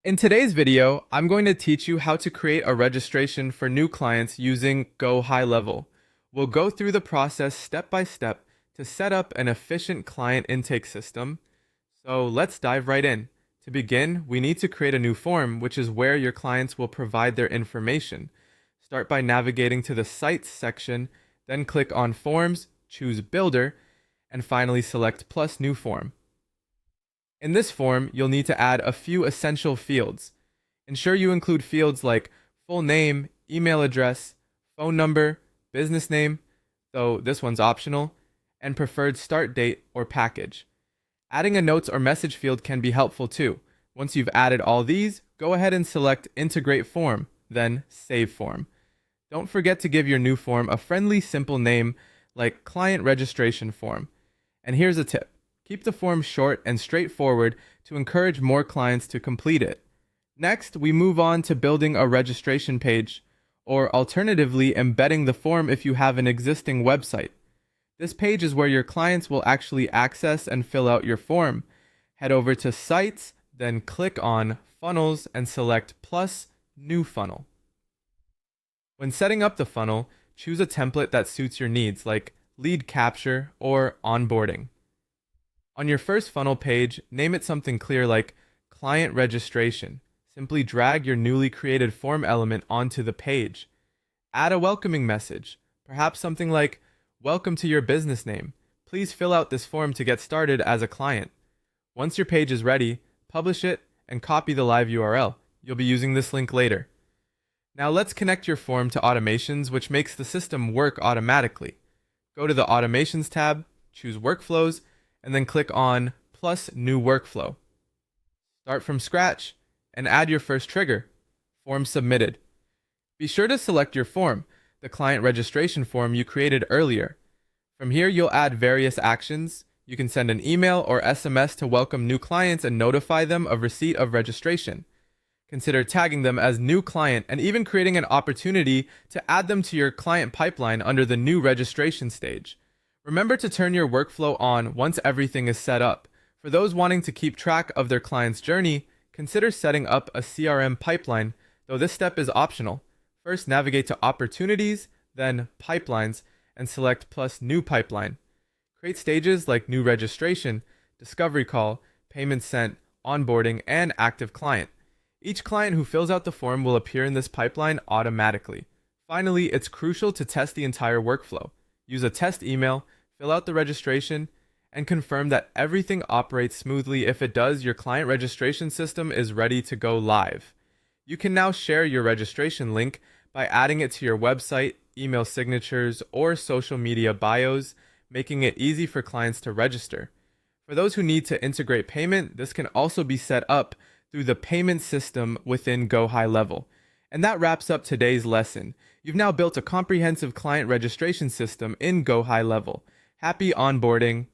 In today's video, I'm going to teach you how to create a registration for new clients using GoHighLevel. We'll go through the process step by step to set up an efficient client intake system. So let's dive right in. To begin, we need to create a new form, which is where your clients will provide their information. Start by navigating to the Sites section, then click on Forms, choose Builder, and finally select Plus New Form. In this form, you'll need to add a few essential fields. Ensure you include fields like full name, email address, phone number, business name, though this one's optional, and preferred start date or package. Adding a notes or message field can be helpful too. Once you've added all these, go ahead and select Integrate Form, then Save Form. Don't forget to give your new form a friendly, simple name like Client Registration Form. And here's a tip. Keep the form short and straightforward to encourage more clients to complete it. Next, we move on to building a registration page, or alternatively, embedding the form if you have an existing website. This page is where your clients will actually access and fill out your form. Head over to Sites, then click on Funnels and select Plus New Funnel. When setting up the funnel, choose a template that suits your needs, like lead capture or onboarding. On your first funnel page, name it something clear like Client Registration. Simply drag your newly created form element onto the page. Add a welcoming message, perhaps something like, "Welcome to your business name. Please fill out this form to get started as a client." Once your page is ready, publish it and copy the live URL. You'll be using this link later. Now let's connect your form to automations, which makes the system work automatically. Go to the Automations tab, choose Workflows, and then click on Plus New Workflow. Start from scratch and add your first trigger, Form Submitted. Be sure to select your form, the client registration form you created earlier. From here, you'll add various actions. You can send an email or SMS to welcome new clients and notify them of receipt of registration. Consider tagging them as new client and even creating an opportunity to add them to your client pipeline under the new registration stage. Remember to turn your workflow on once everything is set up. For those wanting to keep track of their client's journey, consider setting up a CRM pipeline, though this step is optional. First, navigate to Opportunities, then Pipelines, and select Plus New Pipeline. Create stages like New Registration, Discovery Call, Payment Sent, Onboarding, and Active Client. Each client who fills out the form will appear in this pipeline automatically. Finally, it's crucial to test the entire workflow. Use a test email, fill out the registration, and confirm that everything operates smoothly. If it does, your client registration system is ready to go live. You can now share your registration link by adding it to your website, email signatures, or social media bios, making it easy for clients to register. For those who need to integrate payment, this can also be set up through the payment system within GoHighLevel. And that wraps up today's lesson. You've now built a comprehensive client registration system in GoHighLevel. Happy onboarding!